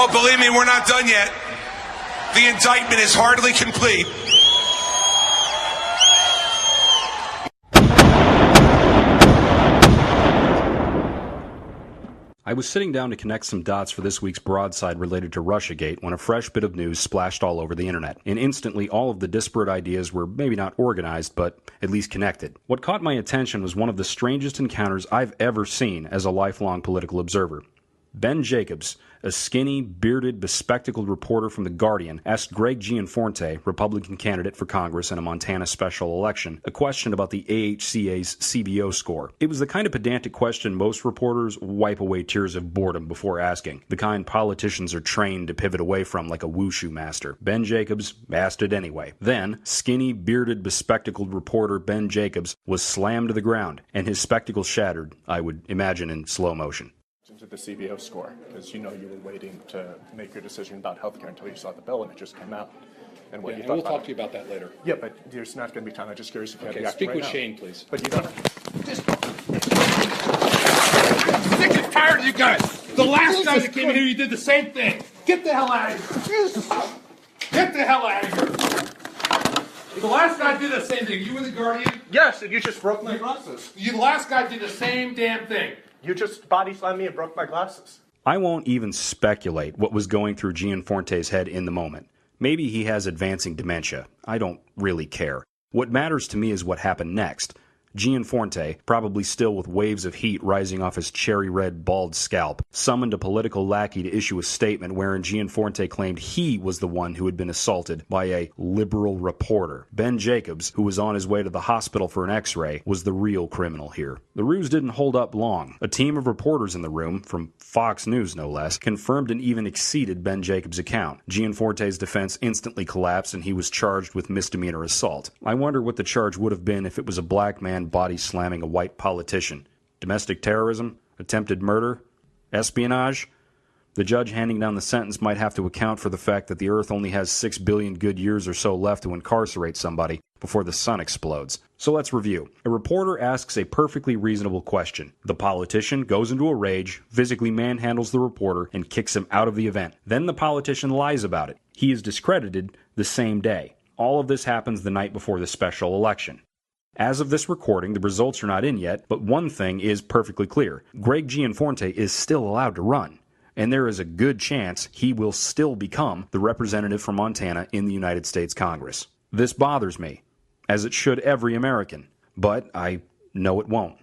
Oh, believe me, we're not done yet. The indictment is hardly complete. I was sitting down to connect some dots for this week's broadside related to Russiagate when a fresh bit of news splashed all over the internet, and instantly all of the disparate ideas were maybe not organized, but at least connected. What caught my attention was one of the strangest encounters I've ever seen as a lifelong political observer. Ben Jacobs, a skinny, bearded, bespectacled reporter from The Guardian, asked Greg Gianforte, Republican candidate for Congress in a Montana special election, a question about the AHCA's CBO score. It was the kind of pedantic question most reporters wipe away tears of boredom before asking, the kind politicians are trained to pivot away from like a wushu master. Ben Jacobs asked it anyway. Then, skinny, bearded, bespectacled reporter Ben Jacobs was slammed to the ground, and his spectacles shattered, I would imagine in slow motion. Into the CBO score, because you were waiting to make your decision about healthcare until you saw the bill and it just came out. And what you thought we'll talk to you about that later. Yeah, but there's not going to be time. I'm just curious if you have the speak right with now. Shane, please. But you don't. Sick and tired of you guys. The last guy that came in here, you did the same thing. Get the hell out of here. Get the hell out of here. The last guy did the same thing. You were the Guardian? Yes, and you just broke my glasses. The last guy did the same damn thing. You just body slammed me and broke my glasses. I won't even speculate what was going through Gianforte's head in the moment. Maybe he has advancing dementia. I don't really care. What matters to me is what happened next. Gianforte, probably still with waves of heat rising off his cherry-red, bald scalp, summoned a political lackey to issue a statement wherein Gianforte claimed he was the one who had been assaulted by a liberal reporter. Ben Jacobs, who was on his way to the hospital for an x-ray, was the real criminal here. The ruse didn't hold up long. A team of reporters in the room, from Fox News no less, confirmed and even exceeded Ben Jacobs' account. Gianforte's defense instantly collapsed and he was charged with misdemeanor assault. I wonder what the charge would have been if it was a black man body slamming a white politician. Domestic terrorism? Attempted murder? Espionage? The judge handing down the sentence might have to account for the fact that the earth only has 6 billion good years or so left to incarcerate somebody before the sun explodes. So let's review. A reporter asks a perfectly reasonable question. The politician goes into a rage, physically manhandles the reporter, and kicks him out of the event. Then the politician lies about it. He is discredited the same day. All of this happens the night before the special election. As of this recording, the results are not in yet, but one thing is perfectly clear. Greg Gianforte is still allowed to run, and there is a good chance he will still become the representative from Montana in the United States Congress. This bothers me, as it should every American, but I know it won't.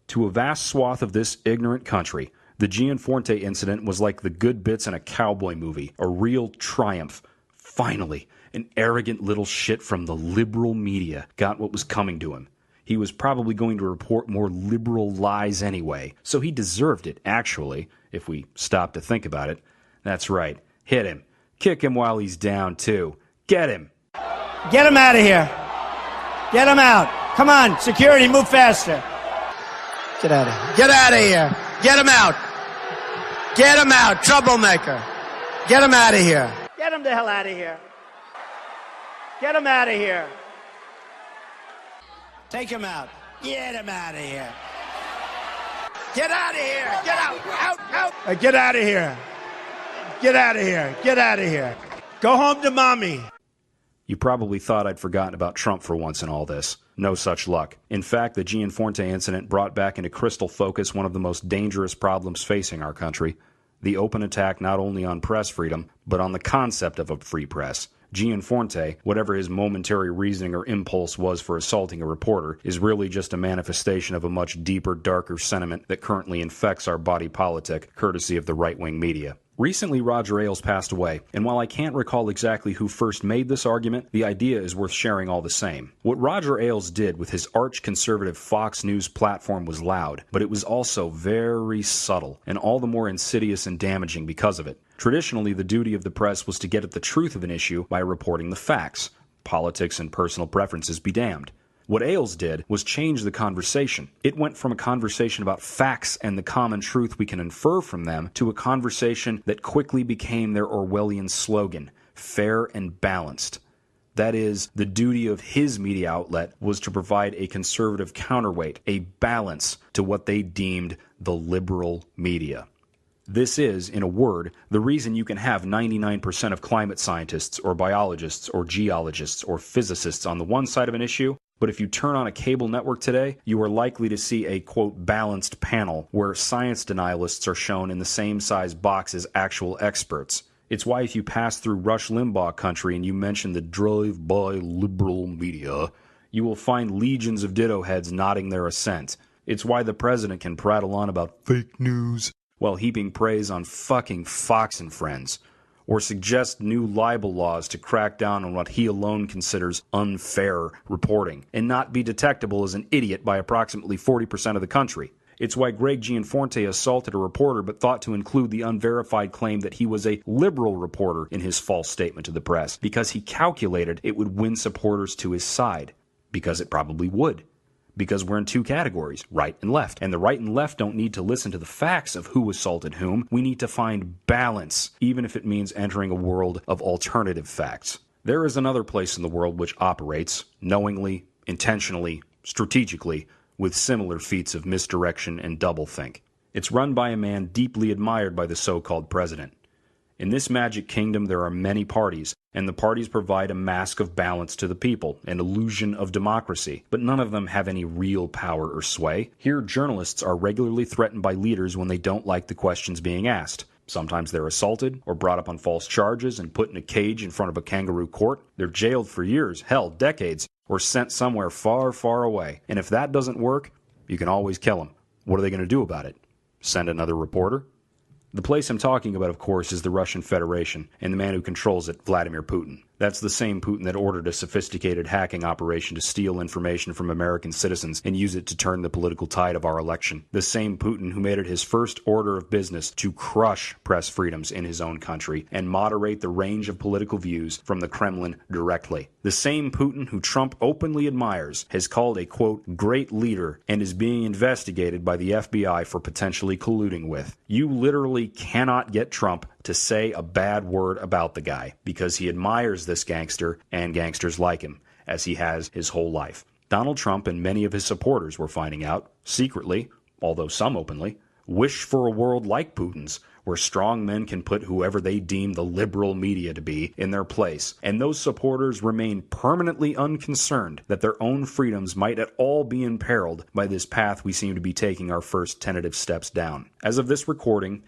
To a vast swath of this ignorant country, the Gianforte incident was like the good bits in a cowboy movie, a real triumph. Finally, an arrogant little shit from the liberal media got what was coming to him. He was probably going to report more liberal lies anyway, so he deserved it, actually, if we stop to think about it. That's right. Hit him. Kick him while he's down, too. Get him. Get him out of here. Get him out. Come on, security, move faster. Get out of here. Get out of here. Get him out. Get him out, troublemaker. Get him out of here. Get him the hell out of here. Get him out of here. Take him out. Get him out of here. Get out of here. Get out. Out. Get out of here. Get out of here. Get out of here. Go home to mommy. You probably thought I'd forgotten about Trump for once in all this. No such luck. In fact, the Gianforte incident brought back into crystal focus one of the most dangerous problems facing our country. The open attack not only on press freedom, but on the concept of a free press. Gianforte, whatever his momentary reasoning or impulse was for assaulting a reporter, is really just a manifestation of a much deeper, darker sentiment that currently infects our body politic, courtesy of the right-wing media. Recently, Roger Ailes passed away, and while I can't recall exactly who first made this argument, the idea is worth sharing all the same. What Roger Ailes did with his arch-conservative Fox News platform was loud, but it was also very subtle, and all the more insidious and damaging because of it. Traditionally, the duty of the press was to get at the truth of an issue by reporting the facts. Politics and personal preferences be damned. What Ailes did was change the conversation. It went from a conversation about facts and the common truth we can infer from them to a conversation that quickly became their Orwellian slogan, fair and balanced. That is, the duty of his media outlet was to provide a conservative counterweight, a balance to what they deemed the liberal media. This is, in a word, the reason you can have 99% of climate scientists or biologists or geologists or physicists on the one side of an issue, but if you turn on a cable network today, you are likely to see a, quote, balanced panel where science denialists are shown in the same size box as actual experts. It's why if you pass through Rush Limbaugh country and you mention the drive-by liberal media, you will find legions of ditto heads nodding their assent. It's why the president can prattle on about fake news while heaping praise on fucking Fox and Friends, or suggest new libel laws to crack down on what he alone considers unfair reporting, and not be detectable as an idiot by approximately 40% of the country. It's why Greg Gianforte assaulted a reporter but thought to include the unverified claim that he was a liberal reporter in his false statement to the press, because he calculated it would win supporters to his side. Because it probably would. Because we're in two categories, right and left. And the right and left don't need to listen to the facts of who assaulted whom. We need to find balance, even if it means entering a world of alternative facts. There is another place in the world which operates, knowingly, intentionally, strategically, with similar feats of misdirection and doublethink. It's run by a man deeply admired by the so-called president. In this magic kingdom there are many parties, and the parties provide a mask of balance to the people, an illusion of democracy, but none of them have any real power or sway. Here journalists are regularly threatened by leaders when they don't like the questions being asked. Sometimes they're assaulted, or brought up on false charges and put in a cage in front of a kangaroo court. They're jailed for years, hell, decades, or sent somewhere far, far away. And if that doesn't work, you can always kill them. What are they going to do about it? Send another reporter? The place I'm talking about, of course, is the Russian Federation, and the man who controls it, Vladimir Putin. That's the same Putin that ordered a sophisticated hacking operation to steal information from American citizens and use it to turn the political tide of our election. The same Putin who made it his first order of business to crush press freedoms in his own country and moderate the range of political views from the Kremlin directly. The same Putin who Trump openly admires has called a, quote, great leader and is being investigated by the FBI for potentially colluding with. You literally cannot get Trump to say a bad word about the guy because he admires this gangster and gangsters like him, as he has his whole life. Donald Trump and many of his supporters, we're finding out, secretly, although some openly, wish for a world like Putin's, where strong men can put whoever they deem the liberal media to be in their place, and those supporters remain permanently unconcerned that their own freedoms might at all be imperiled by this path we seem to be taking our first tentative steps down. As of this recording,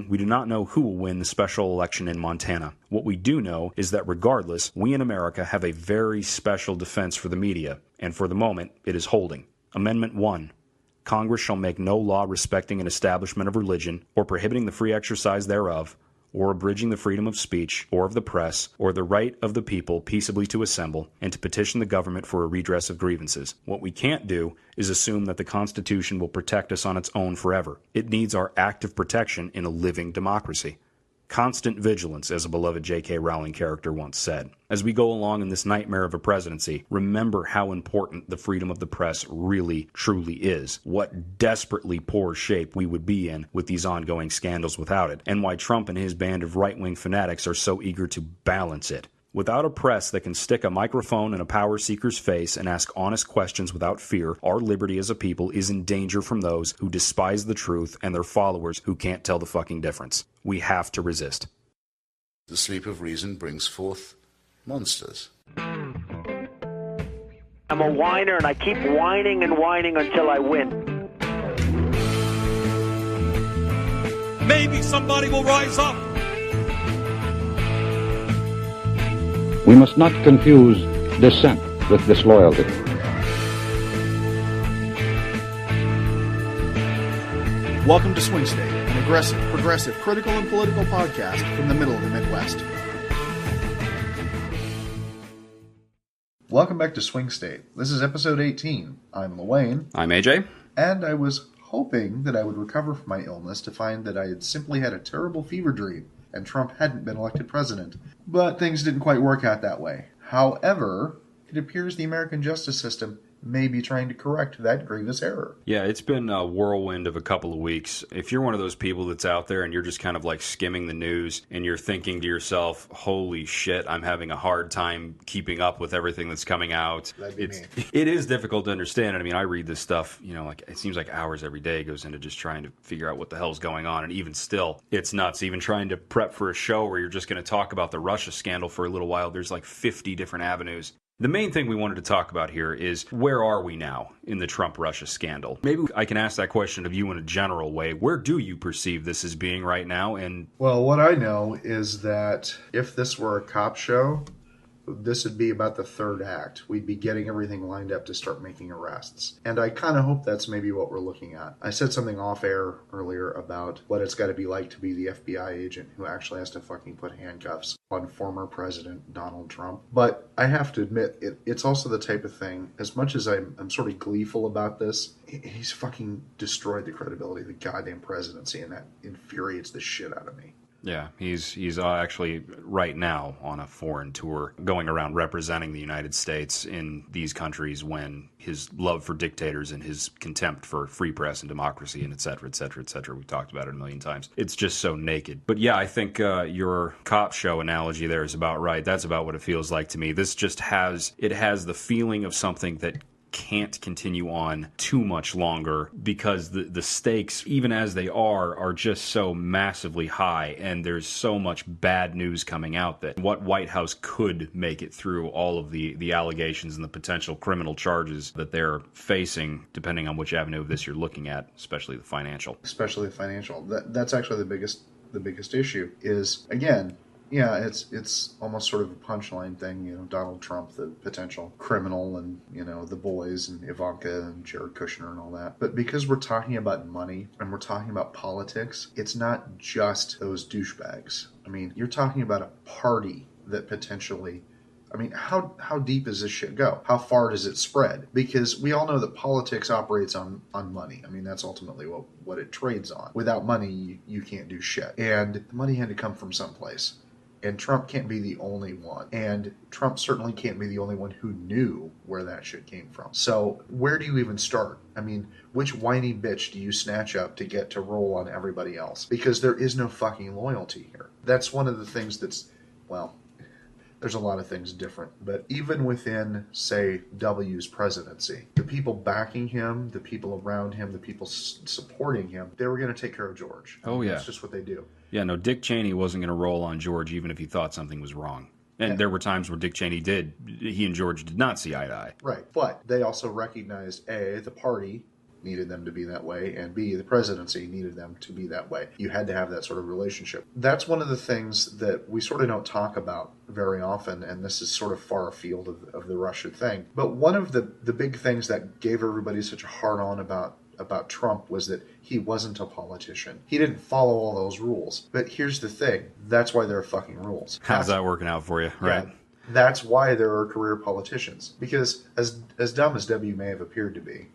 we do not know who will win the special election in Montana. What we do know is that regardless, we in America have a very special defense for the media, and for the moment, it is holding. Amendment 1. Congress shall make no law respecting an establishment of religion, or prohibiting the free exercise thereof, or abridging the freedom of speech, or of the press, or the right of the people peaceably to assemble, and to petition the government for a redress of grievances. What we can't do is assume that the Constitution will protect us on its own forever. It needs our active protection in a living democracy. Constant vigilance, as a beloved J.K. Rowling character once said. As we go along in this nightmare of a presidency, remember how important the freedom of the press really, truly is. What desperately poor shape we would be in with these ongoing scandals without it, and why Trump and his band of right-wing fanatics are so eager to balance it. Without a press that can stick a microphone in a power seeker's face and ask honest questions without fear, our liberty as a people is in danger from those who despise the truth and their followers who can't tell the fucking difference. We have to resist. The sleep of reason brings forth monsters. I'm a whiner, and I keep whining and whining until I win. Maybe somebody will rise up. We must not confuse dissent with disloyalty. Welcome to Swing State, an aggressive, progressive, critical, and political podcast from the middle of the Midwest. Welcome back to Swing State. This is episode 18. I'm Lewayne. I'm AJ. And I was hoping that I would recover from my illness to find that I had simply had a terrible fever dream and Trump hadn't been elected president. But things didn't quite work out that way. However, it appears the American justice system may be trying to correct that grievous error. Yeah, it's been a whirlwind of a couple of weeks. If you're one of those people that's out there and you're just kind of like skimming the news and you're thinking to yourself, holy shit, I'm having a hard time keeping up with everything that's coming out. That'd be me. It is difficult to understand. I mean, I read this stuff, like it seems like hours every day goes into just trying to figure out what the hell's going on. And even still, it's nuts. Even trying to prep for a show where you're just going to talk about the Russia scandal for a little while, there's like 50 different avenues. The main thing we wanted to talk about here is where are we now in the Trump-Russia scandal? Maybe I can ask that question of you in a general way. Where do you perceive this as being right now? And well, what I know is that if this were a cop show, this would be about the third act. We'd be getting everything lined up to start making arrests. And I kind of hope that's maybe what we're looking at. I said something off air earlier about what it's got to be like to be the FBI agent who actually has to fucking put handcuffs on former President Donald Trump. But I have to admit, it's also the type of thing, as much as I'm sort of gleeful about this, he's fucking destroyed the credibility of the goddamn presidency, and that infuriates the shit out of me. Yeah, he's actually right now on a foreign tour going around representing the United States in these countries when his love for dictators and his contempt for free press and democracy and et cetera, et cetera, et cetera. We've talked about it a million times. It's just so naked. But yeah, I think your cop show analogy there is about right. That's about what it feels like to me. This just has the feeling of something that can't continue on too much longer because the stakes, even as they are just so massively high, and there's so much bad news coming out that what White House could make it through all of the allegations and the potential criminal charges that they're facing, depending on which avenue of this you're looking at, especially the financial. Especially the financial. That's actually the biggest issue is, again, yeah, it's almost sort of a punchline thing, Donald Trump, the potential criminal, and, the boys, and Ivanka, and Jared Kushner, and all that. But because we're talking about money, and we're talking about politics, it's not just those douchebags. I mean, you're talking about a party that potentially... I mean, how deep does this shit go? How far does it spread? Because we all know that politics operates on money. I mean, that's ultimately what it trades on. Without money, you can't do shit. And the money had to come from someplace. And Trump can't be the only one. And Trump certainly can't be the only one who knew where that shit came from. So where do you even start? I mean, which whiny bitch do you snatch up to get to roll on everybody else? Because there is no fucking loyalty here. That's one of the things that's, well... There's a lot of things different, but even within, say, W's presidency, the people backing him, the people around him, the people supporting him, they were going to take care of George. Oh, yeah. That's just what they do. Yeah, no, Dick Cheney wasn't going to roll on George even if he thought something was wrong. And there were times where Dick Cheney he and George did not see eye to eye. Right, but they also recognized, A, the party needed them to be that way, and B, the presidency needed them to be that way. You had to have that sort of relationship. That's one of the things that we sort of don't talk about very often, and this is sort of far afield of the Russia thing. But one of the big things that gave everybody such a hard-on about Trump was that he wasn't a politician. He didn't follow all those rules. But here's the thing. That's why there are fucking rules. How's that working out for you, right? Yeah, that's why there are career politicians. Because as dumb as W may have appeared to be,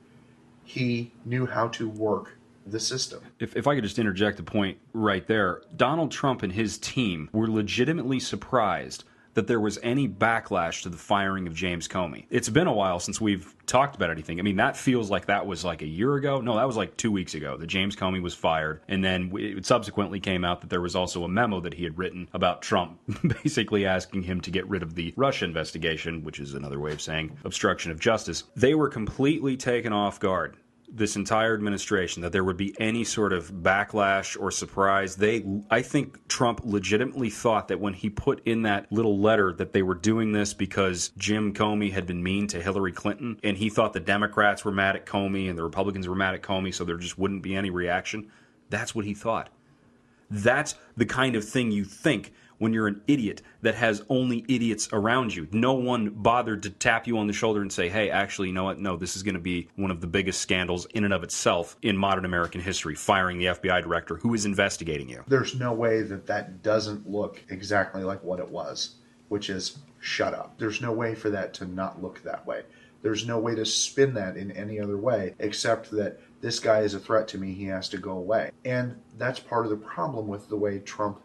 he knew how to work the system. If I could just interject a point right there, Donald Trump and his team were legitimately surprised that there was any backlash to the firing of James Comey. It's been a while since we've talked about anything. I mean, that feels like that was like a year ago. No, that was like 2 weeks ago that James Comey was fired. And then it subsequently came out that there was also a memo that he had written about Trump, basically asking him to get rid of the Russia investigation, which is another way of saying obstruction of justice. They were completely taken off guard, this entire administration, that there would be any sort of backlash or surprise. I think Trump legitimately thought that when he put in that little letter that they were doing this because Jim Comey had been mean to Hillary Clinton, and he thought the Democrats were mad at Comey and the Republicans were mad at Comey, so there just wouldn't be any reaction. That's what he thought. That's the kind of thing you think when you're an idiot that has only idiots around you. No one bothered to tap you on the shoulder and say, hey, actually, you know what? No, this is going to be one of the biggest scandals in and of itself in modern American history, firing the FBI director who is investigating you. There's no way that doesn't look exactly like what it was, which is shut up. There's no way for that to not look that way. There's no way to spin that in any other way except that this guy is a threat to me, he has to go away. And that's part of the problem with the way Trump,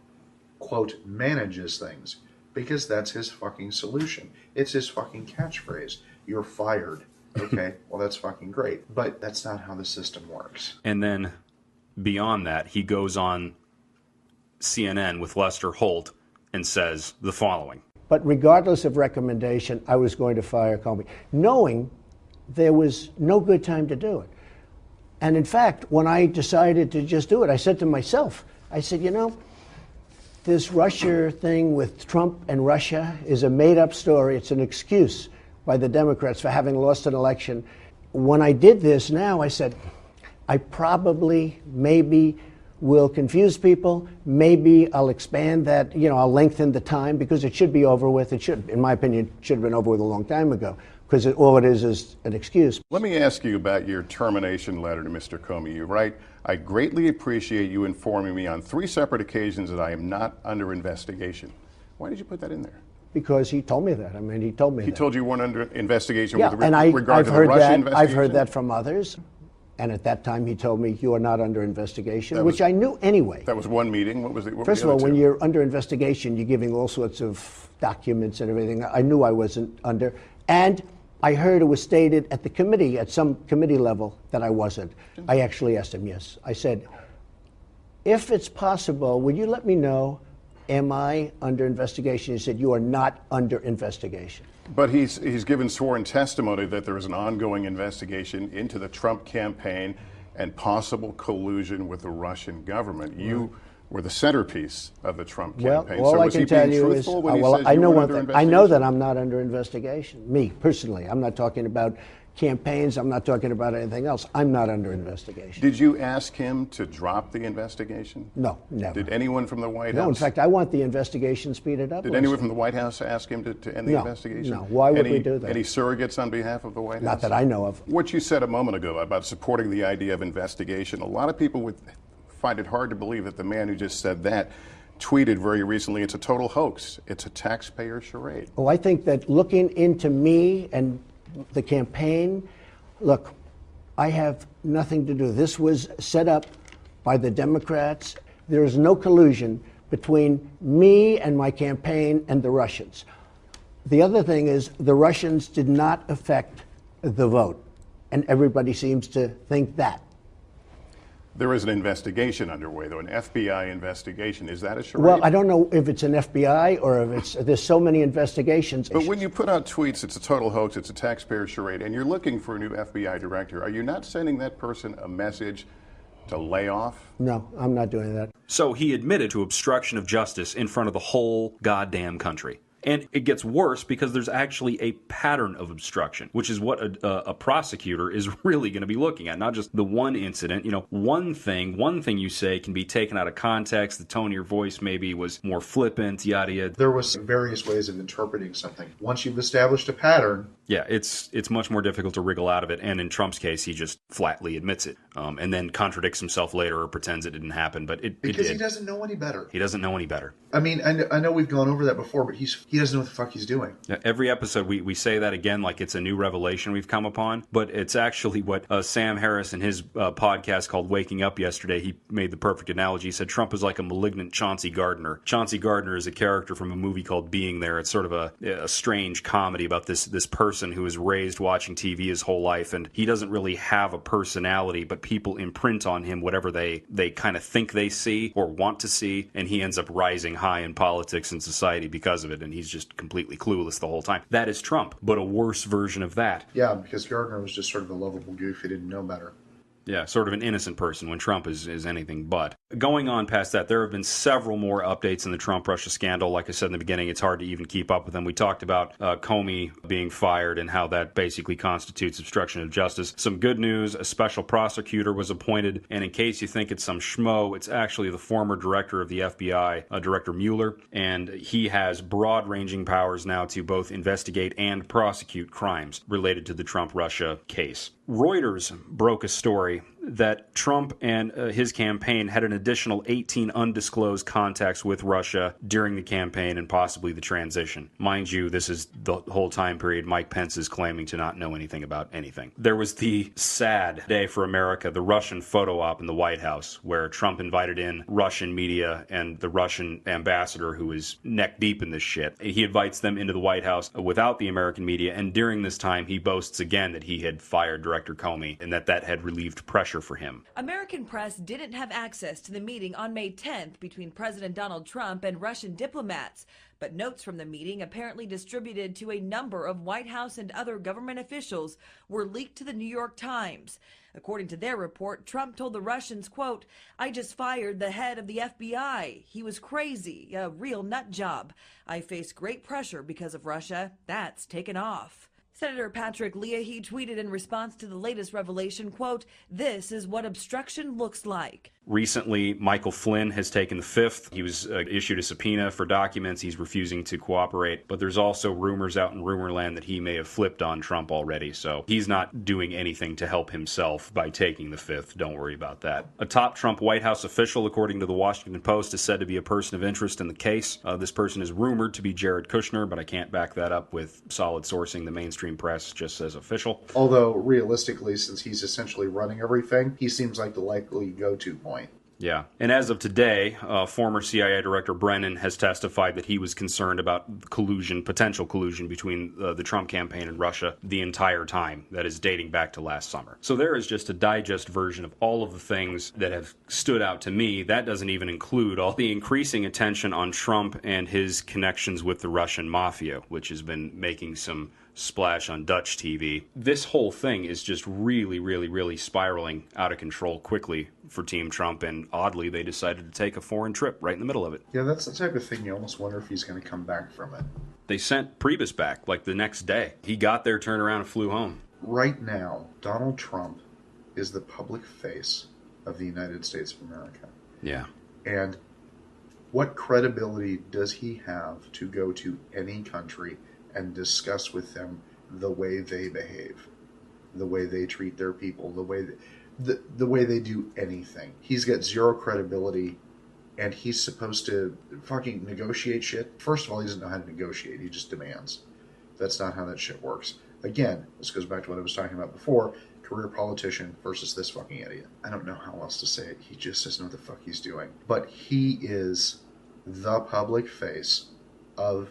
quote, manages things, because that's his fucking solution. It's his fucking catchphrase. You're fired. Okay, well, that's fucking great. But that's not how the system works. And then beyond that, he goes on CNN with Lester Holt and says the following. But regardless of recommendation, I was going to fire Comey, knowing there was no good time to do it. And in fact, when I decided to just do it, I said to myself, I said, you know, this Russia thing with Trump and Russia is a made-up story. It's an excuse by the Democrats for having lost an election. When I did this now, I said, I probably, maybe will confuse people. Maybe I'll expand that, you know, I'll lengthen the time because it should be over with. It should, in my opinion, should have been over with a long time ago because all it is an excuse. Let me ask you about your termination letter to Mr. Comey. You write, I greatly appreciate you informing me on 3 separate occasions that I am not under investigation. Why did you put that in there? Because he told me that. I mean, he told me that. He told you weren't under investigation yeah, with I've regard to the heard Russia that. investigation? I've heard that from others. And at that time, he told me, you are not under investigation, which I knew anyway. That was one meeting. What was it? First of all, when you're under investigation, you're giving all sorts of documents and everything. I knew I wasn't under. And I heard it was stated at the committee, at some committee level, that I wasn't. I actually asked him, yes. I said, if it's possible, would you let me know, am I under investigation? He said, you are not under investigation. But he's given sworn testimony that there is an ongoing investigation into the Trump campaign and possible collusion with the Russian government. You were the centerpiece of the Trump campaign. Well, all so I was can he tell being you is, truthful when he well, says I you know were one under thing. I investigation? know that I'm not under investigation. Me, personally. I'm not talking about campaigns. I'm not talking about anything else. I'm not under investigation. Did you ask him to drop the investigation? No, never. Did anyone from the White House? No, in fact, I want the investigation speeded up. Did anyone from the White House ask him to end the investigation? No. Why would we do that? Any surrogates on behalf of the White House? Not that I know of. What you said a moment ago about supporting the idea of investigation, a lot of people would find it hard to believe that the man who just said that tweeted very recently, it's a total hoax. It's a taxpayer charade. Oh, I think that looking into me and the campaign, look, I have nothing to do. This was set up by the Democrats. There is no collusion between me and my campaign and the Russians. The other thing is the Russians did not affect the vote, and everybody seems to think that. There is an investigation underway, though, an FBI investigation. Is that a charade? Well, I don't know if it's an FBI or if it's, there's so many investigations. But when you put out tweets, it's a total hoax, it's a taxpayer charade, and you're looking for a new FBI director, are you not sending that person a message to lay off? No, I'm not doing that. So he admitted to obstruction of justice in front of the whole goddamn country. And it gets worse because there's actually a pattern of obstruction, which is what a prosecutor is really going to be looking at, not just the one incident. You know, one thing you say can be taken out of context. The tone of your voice maybe was more flippant, yada yada. There was various ways of interpreting something. Once you've established a pattern, yeah, it's much more difficult to wriggle out of it. And in Trump's case, he just flatly admits it, and then contradicts himself later or pretends it didn't happen. But it because did. He doesn't know any better. He doesn't know any better. I mean, I know we've gone over that before, but he doesn't know what the fuck he's doing. Every episode we say that again like it's a new revelation we've come upon, but it's actually what Sam Harris in his podcast called Waking Up yesterday, he made the perfect analogy. He said Trump is like a malignant Chauncey Gardner. Chauncey Gardner is a character from a movie called Being There. It's sort of a strange comedy about this person who is raised watching TV his whole life, and he doesn't really have a personality, but people imprint on him whatever they kind of think they see or want to see, and he ends up rising high in politics and society because of it, and he's just completely clueless the whole time. That is Trump, but a worse version of that. Yeah, because Gardner was just sort of a lovable goof who didn't know better. Yeah, sort of an innocent person when Trump is anything but. Going on past that, there have been several more updates in the Trump-Russia scandal. Like I said in the beginning, it's hard to even keep up with them. We talked about Comey being fired and how that basically constitutes obstruction of justice. Some good news, a special prosecutor was appointed, and in case you think it's some schmo, it's actually the former director of the FBI, Director Mueller, and he has broad-ranging powers now to both investigate and prosecute crimes related to the Trump-Russia case. Reuters broke a story that Trump and his campaign had an additional 18 undisclosed contacts with Russia during the campaign and possibly the transition. Mind you, this is the whole time period Mike Pence is claiming to not know anything about anything. There was the sad day for America, the Russian photo op in the White House, where Trump invited in Russian media and the Russian ambassador, who is neck deep in this shit. He invites them into the White House without the American media, and during this time he boasts again that he had fired Director Comey and that had relieved pressure for him. American press didn't have access to the meeting on May 10th between President Donald Trump and Russian diplomats, but notes from the meeting, apparently distributed to a number of White House and other government officials, were leaked to the New York Times. According to their report, Trump told the Russians, quote, "I just fired the head of the FBI. He was crazy, a real nut job. I face great pressure because of Russia. That's taken off." Senator Patrick Leahy tweeted in response to the latest revelation, quote, "This is what obstruction looks like." Recently, Michael Flynn has taken the fifth. He was issued a subpoena for documents. He's refusing to cooperate. But there's also rumors out in rumorland that he may have flipped on Trump already. So he's not doing anything to help himself by taking the fifth. Don't worry about that. A top Trump White House official, according to the Washington Post, is said to be a person of interest in the case. This person is rumored to be Jared Kushner, but I can't back that up with solid sourcing. The mainstream press just says official. Although, realistically, since he's essentially running everything, he seems like the likely go-to point. Yeah. And as of today, former CIA Director Brennan has testified that he was concerned about collusion, potential collusion between the Trump campaign and Russia the entire time. That is dating back to last summer. So there is just a digest version of all of the things that have stood out to me. That doesn't even include all the increasing attention on Trump and his connections with the Russian mafia, which has been making some splash on Dutch TV. This whole thing is just really spiraling out of control quickly for Team Trump, and oddly, they decided to take a foreign trip right in the middle of it. Yeah, that's the type of thing you almost wonder if he's going to come back from it. They sent Priebus back, like, the next day. He got there, turned around, and flew home. Right now, Donald Trump is the public face of the United States of America. Yeah. And what credibility does he have to go to any country and discuss with them the way they behave, the way they treat their people, the way they do anything? He's got zero credibility, and he's supposed to fucking negotiate shit. First of all, he doesn't know how to negotiate. He just demands. That's not how that shit works. Again, this goes back to what I was talking about before, career politician versus this fucking idiot. I don't know how else to say it. He just doesn't know what the fuck he's doing. But he is the public face of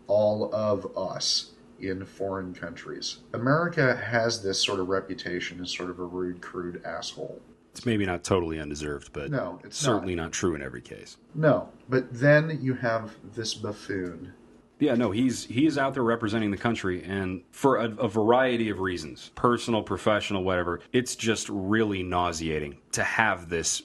all of us in foreign countries. America has this sort of reputation as sort of a rude, crude asshole. It's maybe not totally undeserved, but no, it's certainly not true in every case. No, but then you have this buffoon. Yeah, no, he is out there representing the country, and for a variety of reasons, personal, professional, whatever, it's just really nauseating to have this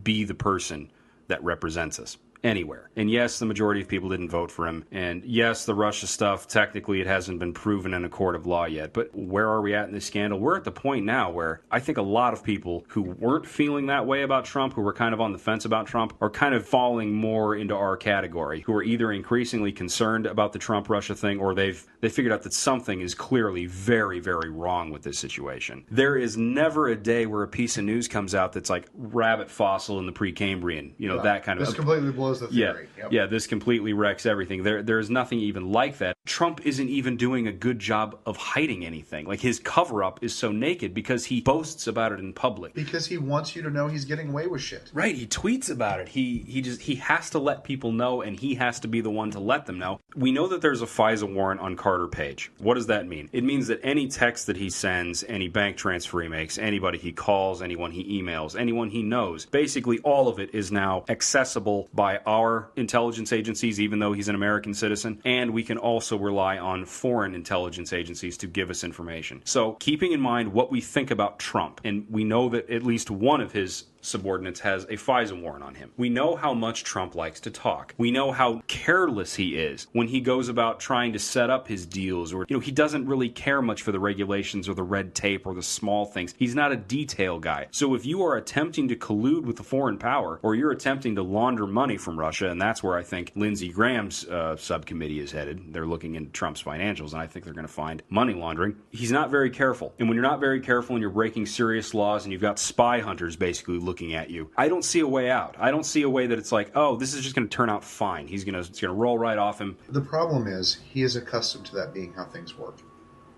be the person that represents us anywhere. And yes, the majority of people didn't vote for him. And yes, the Russia stuff, technically it hasn't been proven in a court of law yet. But where are we at in this scandal? We're at the point now where I think a lot of people who weren't feeling that way about Trump, who were kind of on the fence about Trump, are kind of falling more into our category, who are either increasingly concerned about the Trump-Russia thing, or they figured out that something is clearly very, very wrong with this situation. There is never a day where a piece of news comes out that's like rabbit fossil in the Precambrian, that kind of... This completely blows the theory. Yeah, this completely wrecks everything. There's nothing even like that. Trump isn't even doing a good job of hiding anything. Like, his cover-up is so naked because he boasts about it in public. Because he wants you to know he's getting away with shit. Right, he tweets about it. He has to let people know, and he has to be the one to let them know. We know that there's a FISA warrant on Carter Page. What does that mean? It means that any text that he sends, any bank transfer he makes, anybody he calls, anyone he emails, anyone he knows, basically all of it is now accessible by our intelligence agencies, even though he's an American citizen, and we can also rely on foreign intelligence agencies to give us information. So, keeping in mind what we think about Trump, and we know that at least one of his subordinates has a FISA warrant on him. We know how much Trump likes to talk. We know how careless he is when he goes about trying to set up his deals, or, he doesn't really care much for the regulations or the red tape or the small things. He's not a detail guy. So if you are attempting to collude with a foreign power, or you're attempting to launder money from Russia, and that's where I think Lindsey Graham's subcommittee is headed. They're looking looking into Trump's financials, and I think they're going to find money laundering. He's not very careful. And when you're not very careful and you're breaking serious laws and you've got spy hunters basically looking at you, I don't see a way out. I don't see a way that it's like, oh, this is just going to turn out fine. It's going to roll right off him. The problem is he is accustomed to that being how things work.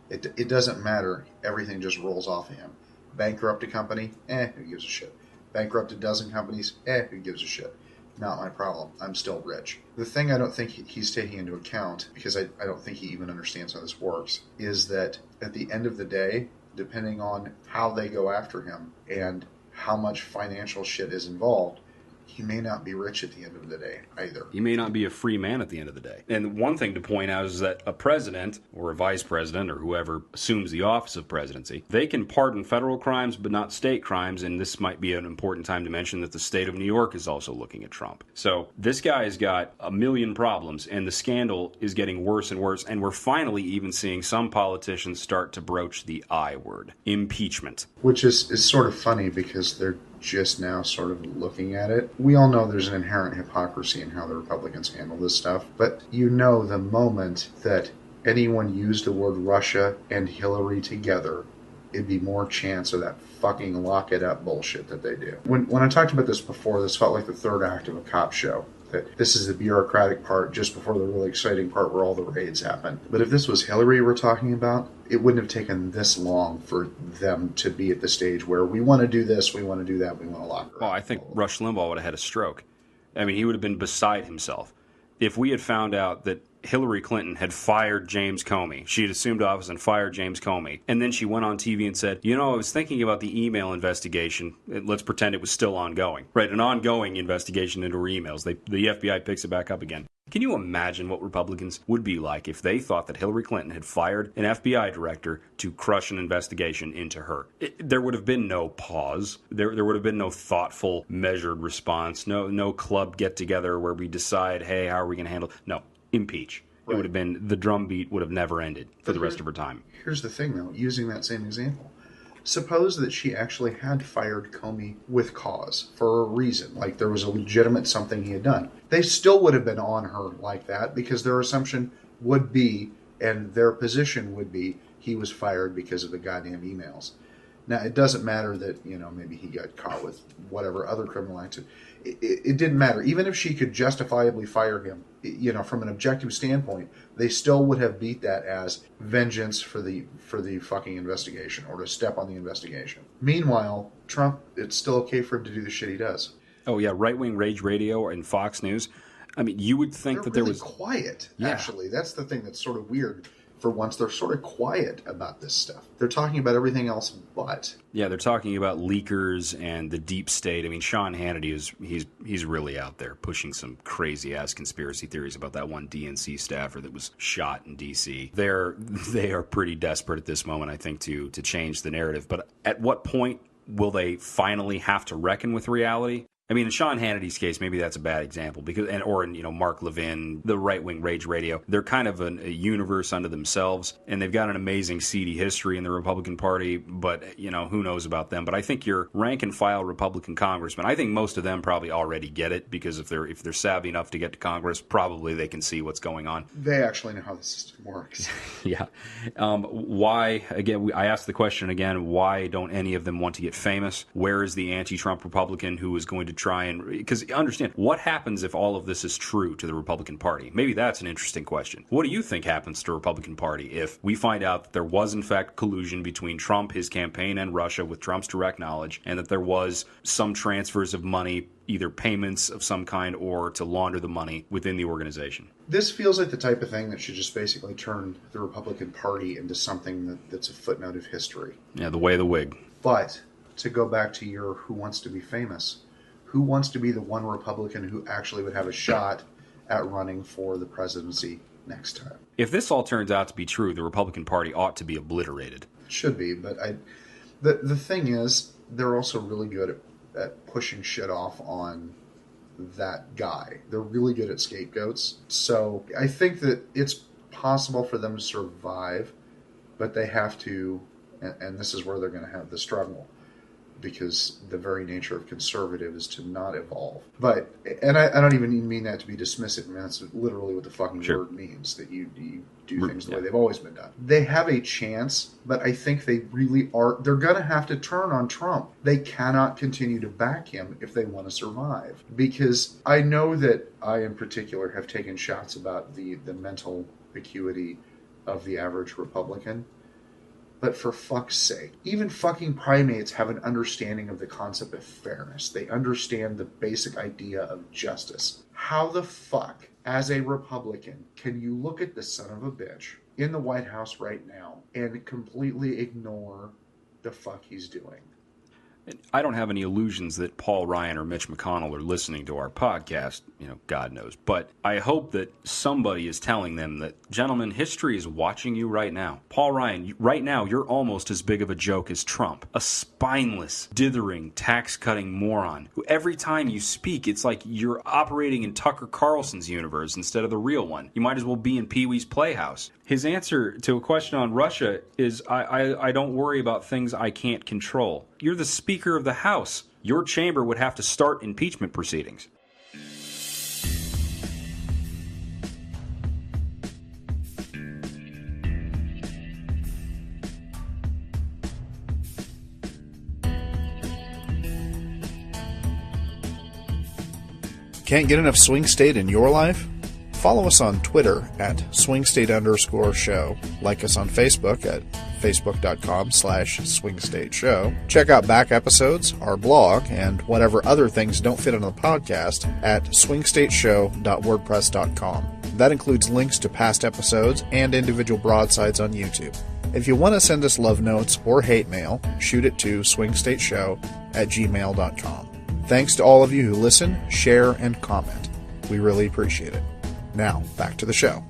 It doesn't matter. Everything just rolls off of him. Bankrupt a company? Who gives a shit? Bankrupt a dozen companies? Who gives a shit? Not my problem. I'm still rich. The thing I don't think he's taking into account, because I don't think he even understands how this works, is that at the end of the day, depending on how they go after him and how much financial shit is involved, he may not be rich at the end of the day either. He may not be a free man at the end of the day. And one thing to point out is that a president or a vice president or whoever assumes the office of presidency, they can pardon federal crimes but not state crimes, and this might be an important time to mention that the state of New York is also looking at Trump. So this guy has got a million problems, and the scandal is getting worse and worse, and we're finally even seeing some politicians start to broach the I word, impeachment. Which is sort of funny because they're just now sort of looking at it. We all know there's an inherent hypocrisy in how the Republicans handle this stuff, but you know the moment that anyone used the word Russia and Hillary together, it'd be more chance of that fucking lock it up bullshit that they do. When I talked about this before, this felt like the third act of a cop show. That this is the bureaucratic part just before the really exciting part where all the raids happen. But if this was Hillary we're talking about, it wouldn't have taken this long for them to be at the stage where we want to do this, we want to do that, we want to lock her up. Well, I think Rush Limbaugh would have had a stroke. I mean, he would have been beside himself. If we had found out that Hillary Clinton had fired James Comey, she had assumed office and fired James Comey, and then she went on TV and said, you know, I was thinking about the email investigation. Let's pretend it was still ongoing. Right, an ongoing investigation into her emails. The FBI picks it back up again. Can you imagine what Republicans would be like if they thought that Hillary Clinton had fired an FBI director to crush an investigation into her? There would have been no pause. There would have been no thoughtful, measured response. No club get-together where we decide, hey, how are we going to handle it? No, impeach. Right. It would have been, the drumbeat would have never ended for the rest of her time. Here's the thing, though, using that same example. Suppose that she actually had fired Comey with cause, for a reason, like there was a legitimate something he had done. They still would have been on her like that because their assumption would be, and their position would be, he was fired because of the goddamn emails. Now, it doesn't matter that, you know, maybe he got caught with whatever other criminal activity. It didn't matter. Even if she could justifiably fire him, you know, from an objective standpoint, they still would have beat that as vengeance for the fucking investigation or to step on the investigation. Meanwhile, Trump, it's still okay for him to do the shit he does. Oh, yeah, right-wing rage radio and Fox News. I mean, you would think They're that there really was... quiet, actually. That's the thing that's sort of weird. For once, they're sort of quiet about this stuff. They're talking about everything else but. Yeah, they're talking about leakers and the deep state. I mean, Sean Hannity he's really out there pushing some crazy ass conspiracy theories about that one DNC staffer that was shot in D.C. They are pretty desperate at this moment, I think, to change the narrative. But at what point will they finally have to reckon with reality? I mean, in Sean Hannity's case, maybe that's a bad example or in Mark Levin, the right-wing rage radio, they're kind of a universe unto themselves, and they've got an amazing seedy history in the Republican Party, but, who knows about them. But I think your rank-and-file Republican congressmen, I think most of them probably already get it, because if they're savvy enough to get to Congress, probably they can see what's going on. They actually know how the system works. Yeah. Why, again, I asked the question again, why don't any of them want to get famous? Where is the anti-Trump Republican who is going to try and, because understand, what happens if all of this is true to the Republican Party? Maybe that's an interesting question. What do you think happens to the Republican Party if we find out that there was in fact collusion between Trump, his campaign, and Russia with Trump's direct knowledge, and that there was some transfers of money, either payments of some kind or to launder the money within the organization? This feels like the type of thing that should just basically turn the Republican Party into something that's a footnote of history. Yeah, the way of the wig. But to go back to your who wants to be famous, who wants to be the one Republican who actually would have a shot at running for the presidency next time? If this all turns out to be true, the Republican Party ought to be obliterated. It should be, but the thing is, they're also really good at pushing shit off on that guy. They're really good at scapegoats. So I think that it's possible for them to survive, but they have to, and this is where they're going to have the struggle, because the very nature of conservative is to not evolve. But, and I don't even mean that to be dismissive. I mean, that's literally what the fucking word means, that you do things the way they've always been done. They have a chance, but I think they really are, they're going to have to turn on Trump. They cannot continue to back him if they want to survive. Because I know that I, in particular, have taken shots about the mental acuity of the average Republican. But for fuck's sake, even fucking primates have an understanding of the concept of fairness. They understand the basic idea of justice. How the fuck, as a Republican, can you look at the son of a bitch in the White House right now and completely ignore the fuck he's doing? I don't have any illusions that Paul Ryan or Mitch McConnell are listening to our podcast, God knows. But I hope that somebody is telling them that, gentlemen, history is watching you right now. Paul Ryan, right now, you're almost as big of a joke as Trump. A spineless, dithering, tax-cutting moron who every time you speak, it's like you're operating in Tucker Carlson's universe instead of the real one. You might as well be in Pee-wee's Playhouse. His answer to a question on Russia is, I don't worry about things I can't control. You're the Speaker of the House. Your chamber would have to start impeachment proceedings. Can't get enough Swing State in your life? Follow us on Twitter at swingstate_show. Like us on Facebook at facebook.com/swingstateshow. Check out back episodes, our blog, and whatever other things don't fit on the podcast at swingstateshow.wordpress.com. That includes links to past episodes and individual broadsides on YouTube. If you want to send us love notes or hate mail, shoot it to swingstateshow@gmail.com. Thanks to all of you who listen, share, and comment. We really appreciate it. Now, back to the show.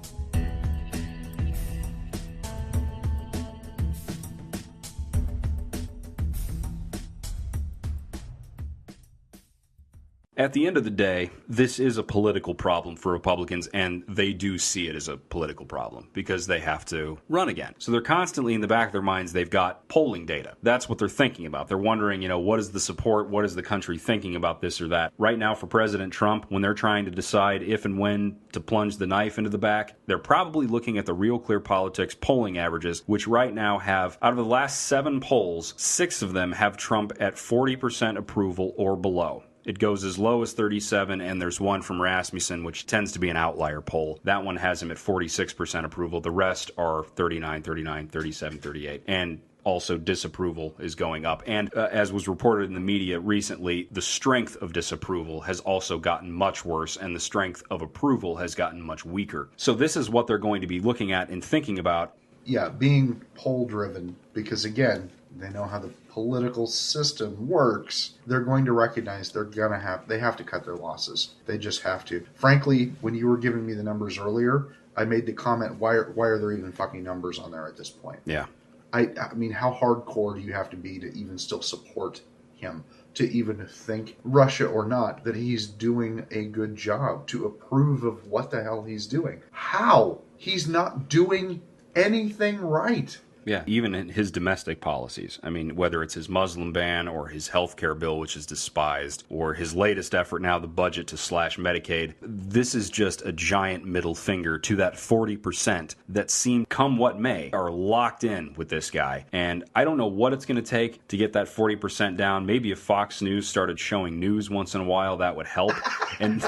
At the end of the day, this is a political problem for Republicans, and they do see it as a political problem because they have to run again. So they're constantly in the back of their minds, they've got polling data. That's what they're thinking about. They're wondering, what is the support? What is the country thinking about this or that? Right now for President Trump, when they're trying to decide if and when to plunge the knife into the back, they're probably looking at the Real Clear Politics polling averages, which right now have, out of the last 7 polls, 6 of them have Trump at 40% approval or below. It goes as low as 37, and there's one from Rasmussen, which tends to be an outlier poll. That one has him at 46% approval. The rest are 39, 39, 37, 38. And also disapproval is going up. And as was reported in the media recently, the strength of disapproval has also gotten much worse, and the strength of approval has gotten much weaker. So this is what they're going to be looking at and thinking about. Yeah, being poll-driven, because again, they know how the political system works. They're going to recognize they have to cut their losses. They just have to. Frankly, when you were giving me the numbers earlier, I made the comment, why are there even fucking numbers on there at this point? Yeah. I mean, how hardcore do you have to be to even still support him? To even think, Russia or not, that he's doing a good job, to approve of what the hell he's doing? How? He's not doing anything right. Yeah, even in his domestic policies. I mean, whether it's his Muslim ban or his health care bill, which is despised, or his latest effort now, the budget to slash Medicaid, this is just a giant middle finger to that 40% that seem, come what may, are locked in with this guy. And I don't know what it's going to take to get that 40% down. Maybe if Fox News started showing news once in a while, that would help. And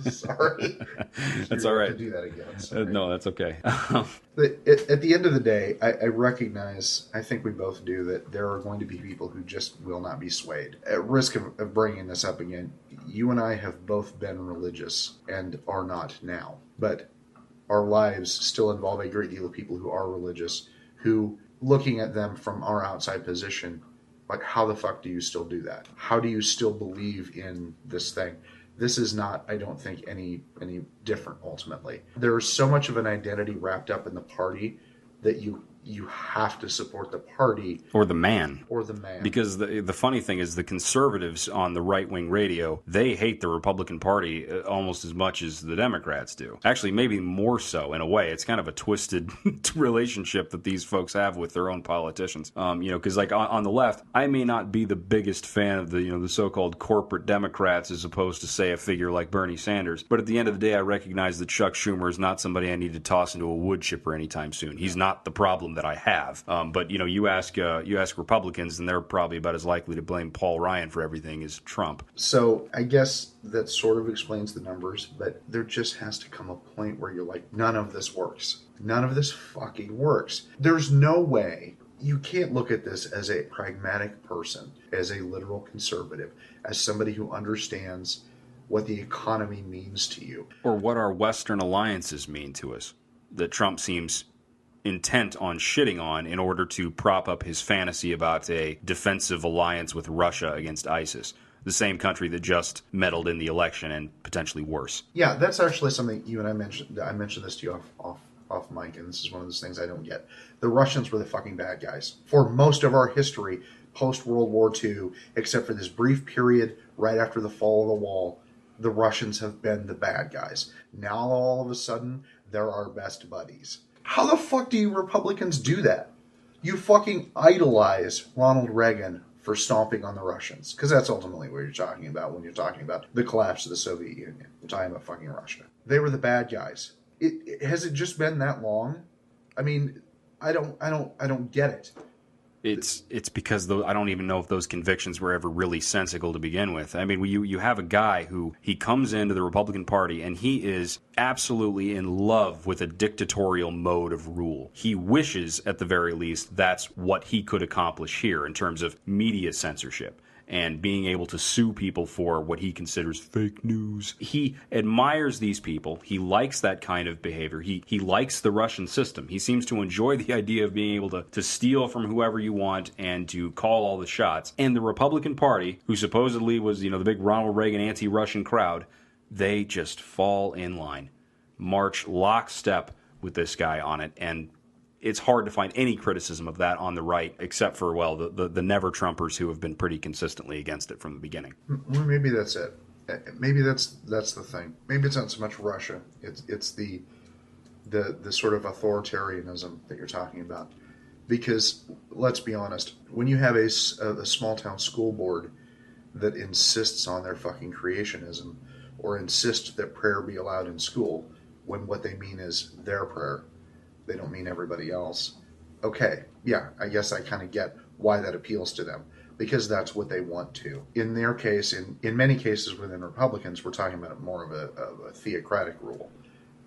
sorry. That's all right. To do that again. No, that's okay. But at the end of the day, I recognize, I think we both do, that there are going to be people who just will not be swayed. At risk of bringing this up again, you and I have both been religious and are not now. But our lives still involve a great deal of people who are religious, who, looking at them from our outside position, like, how the fuck do you still do that? How do you still believe in this thing? This is not, I don't think, any different ultimately. There's so much of an identity wrapped up in the party that you you have to support the party or the man. Because the funny thing is the conservatives on the right-wing radio, they hate the Republican Party almost as much as the Democrats do. Actually, maybe more so in a way. It's kind of a twisted relationship that these folks have with their own politicians. Because like on the left, I may not be the biggest fan of the so-called corporate Democrats as opposed to, say, a figure like Bernie Sanders. But at the end of the day, I recognize that Chuck Schumer is not somebody I need to toss into a wood chipper anytime soon. He's not the problem that I have. But you ask Republicans, and they're probably about as likely to blame Paul Ryan for everything as Trump. So I guess that sort of explains the numbers, but there just has to come a point where you're like, none of this works. None of this fucking works. There's no way. You can't look at this as a pragmatic person, as a literal conservative, as somebody who understands what the economy means to you. Or what our Western alliances mean to us, that Trump seems intent on shitting on in order to prop up his fantasy about a defensive alliance with Russia against ISIS, the same country that just meddled in the election and potentially worse. Yeah, that's actually something you and I mentioned. I mentioned this to you off mic, and this is one of those things I don't get. The Russians were the fucking bad guys. For most of our history, post-World War II, except for this brief period right after the fall of the wall, the Russians have been the bad guys. Now, all of a sudden, they're our best buddies. How the fuck do you Republicans do that? You fucking idolize Ronald Reagan for stomping on the Russians. Because that's ultimately what you're talking about when you're talking about the collapse of the Soviet Union. You're talking about fucking Russia. They were the bad guys. Has it just been that long? I mean, I don't get it. It's because I don't even know if those convictions were ever really sensical to begin with. I mean, you have a guy who he comes into the Republican Party and he is absolutely in love with a dictatorial mode of rule. He wishes, at the very least, that's what he could accomplish here in terms of media censorship and being able to sue people for what he considers fake news. He admires these people. He likes that kind of behavior. He likes the Russian system. He seems to enjoy the idea of being able to steal from whoever you want and to call all the shots. And the Republican Party, who supposedly was, the big Ronald Reagan anti-Russian crowd, they just fall in line, march lockstep with this guy on it, and it's hard to find any criticism of that on the right, except for, well, the never-Trumpers who have been pretty consistently against it from the beginning. Well, maybe that's it. Maybe that's the thing. Maybe it's not so much Russia. It's the sort of authoritarianism that you're talking about. Because, let's be honest, when you have a small-town school board that insists on their fucking creationism or insists that prayer be allowed in school, when what they mean is their prayer, they don't mean everybody else. Okay, yeah, I guess I kind of get why that appeals to them, because that's what they want to. In their case, in many cases within Republicans, we're talking about more of a theocratic rule,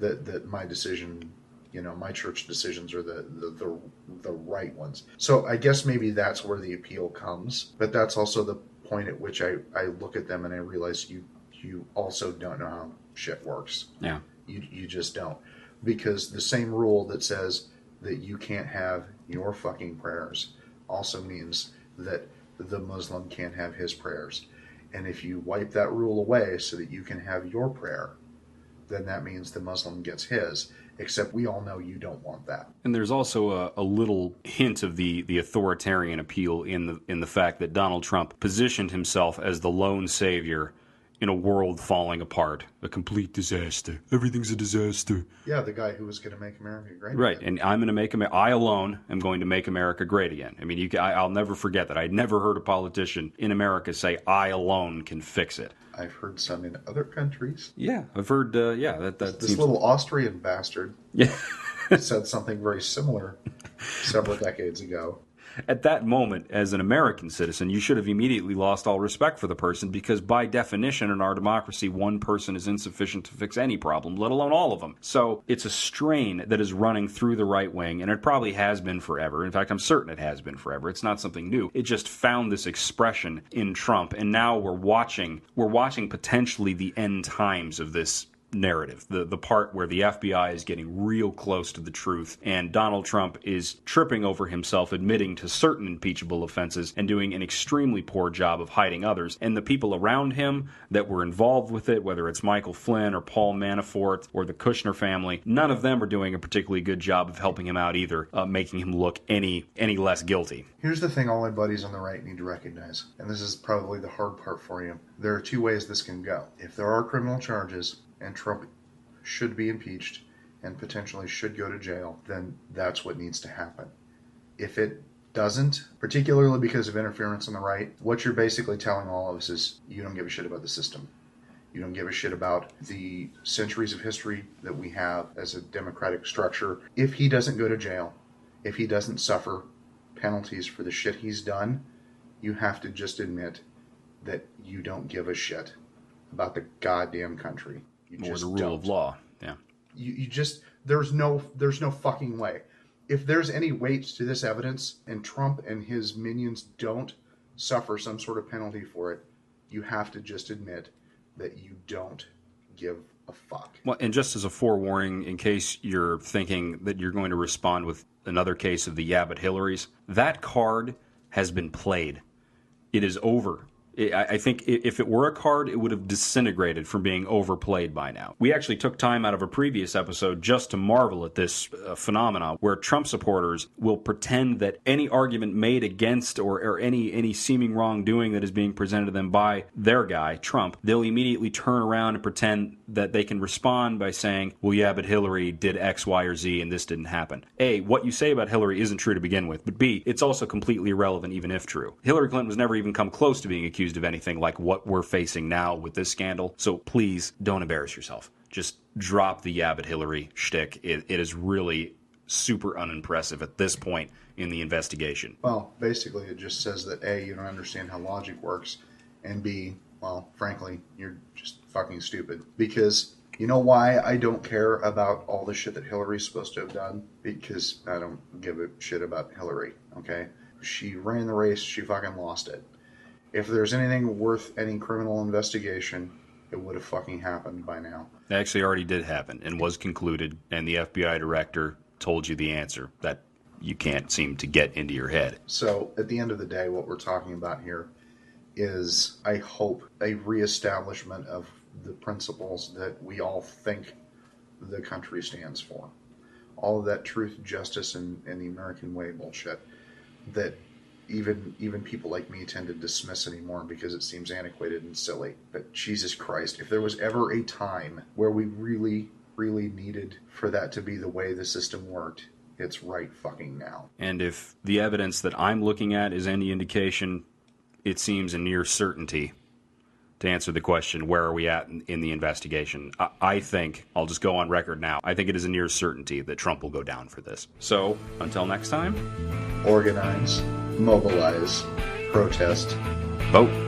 that my decision, my church decisions are the right ones. So I guess maybe that's where the appeal comes, but that's also the point at which I look at them and I realize you also don't know how shit works. Yeah. You just don't. Because the same rule that says that you can't have your fucking prayers also means that the Muslim can't have his prayers. And if you wipe that rule away so that you can have your prayer, then that means the Muslim gets his. Except we all know you don't want that. And there's also a little hint of the authoritarian appeal in the fact that Donald Trump positioned himself as the lone savior in a world falling apart, a complete disaster. Everything's a disaster. Yeah, the guy who was going to make America great right, again. And I'm going to make I alone am going to make America great again. I mean, I'll never forget that. I'd never heard a politician in America say, I alone can fix it. I've heard some in other countries. Yeah, I've heard, that this little Austrian bastard said something very similar several decades ago. At that moment, as an American citizen, you should have immediately lost all respect for the person because, by definition, in our democracy, one person is insufficient to fix any problem, let alone all of them. So it's a strain that is running through the right wing, and it probably has been forever. In fact, I'm certain it has been forever. It's not something new. It just found this expression in Trump, and now we're watching potentially the end times of this narrative, the part where the FBI is getting real close to the truth and Donald Trump is tripping over himself, admitting to certain impeachable offenses and doing an extremely poor job of hiding others. And the people around him that were involved with it, whether it's Michael Flynn or Paul Manafort or the Kushner family, none of them are doing a particularly good job of helping him out either, making him look any less guilty. Here's the thing all my buddies on the right need to recognize, and this is probably the hard part for you. There are two ways this can go. If there are criminal charges and Trump should be impeached and potentially should go to jail, then that's what needs to happen. If it doesn't, particularly because of interference on the right, what you're basically telling all of us is you don't give a shit about the system. You don't give a shit about the centuries of history that we have as a democratic structure. If he doesn't go to jail, if he doesn't suffer penalties for the shit he's done, you have to just admit that you don't give a shit about the goddamn country. Or the rule of law. Yeah. You just, there's no fucking way. If there's any weight to this evidence and Trump and his minions don't suffer some sort of penalty for it, you have to just admit that you don't give a fuck. Well, and just as a forewarning, in case you're thinking that you're going to respond with another case of the Abbott Hillarys, that card has been played. It is over. I think if it were a card, it would have disintegrated from being overplayed by now. We actually took time out of a previous episode just to marvel at this phenomenon where Trump supporters will pretend that any argument made against or any seeming wrongdoing that is being presented to them by their guy, Trump, they'll immediately turn around and pretend that they can respond by saying, well, yeah, but Hillary did X, Y, or Z, and this didn't happen. A, what you say about Hillary isn't true to begin with, but B, it's also completely irrelevant even if true. Hillary Clinton was never even come close to being accused of anything like what we're facing now with this scandal. So please don't embarrass yourself. Just drop the Abbott Hillary shtick. It is really super unimpressive at this point in the investigation. Well, basically it just says that A, you don't understand how logic works, and B, well, frankly, you're just fucking stupid. Because you know why I don't care about all the shit that Hillary's supposed to have done? Because I don't give a shit about Hillary, okay? She ran the race, she fucking lost it. If there's anything worth any criminal investigation, it would have fucking happened by now. It actually already did happen and was concluded, and the FBI director told you the answer that you can't seem to get into your head. So at the end of the day, what we're talking about here is, I hope, a reestablishment of the principles that we all think the country stands for. All of that truth, justice, and the American way bullshit that even people like me tend to dismiss anymore because it seems antiquated and silly. But Jesus Christ, if there was ever a time where we really, really needed for that to be the way the system worked, it's right fucking now. And if the evidence that I'm looking at is any indication, it seems a near certainty to answer the question, where are we at in the investigation? I think, I'll just go on record now, I think it is a near certainty that Trump will go down for this. So, until next time, organize, mobilize, protest, vote.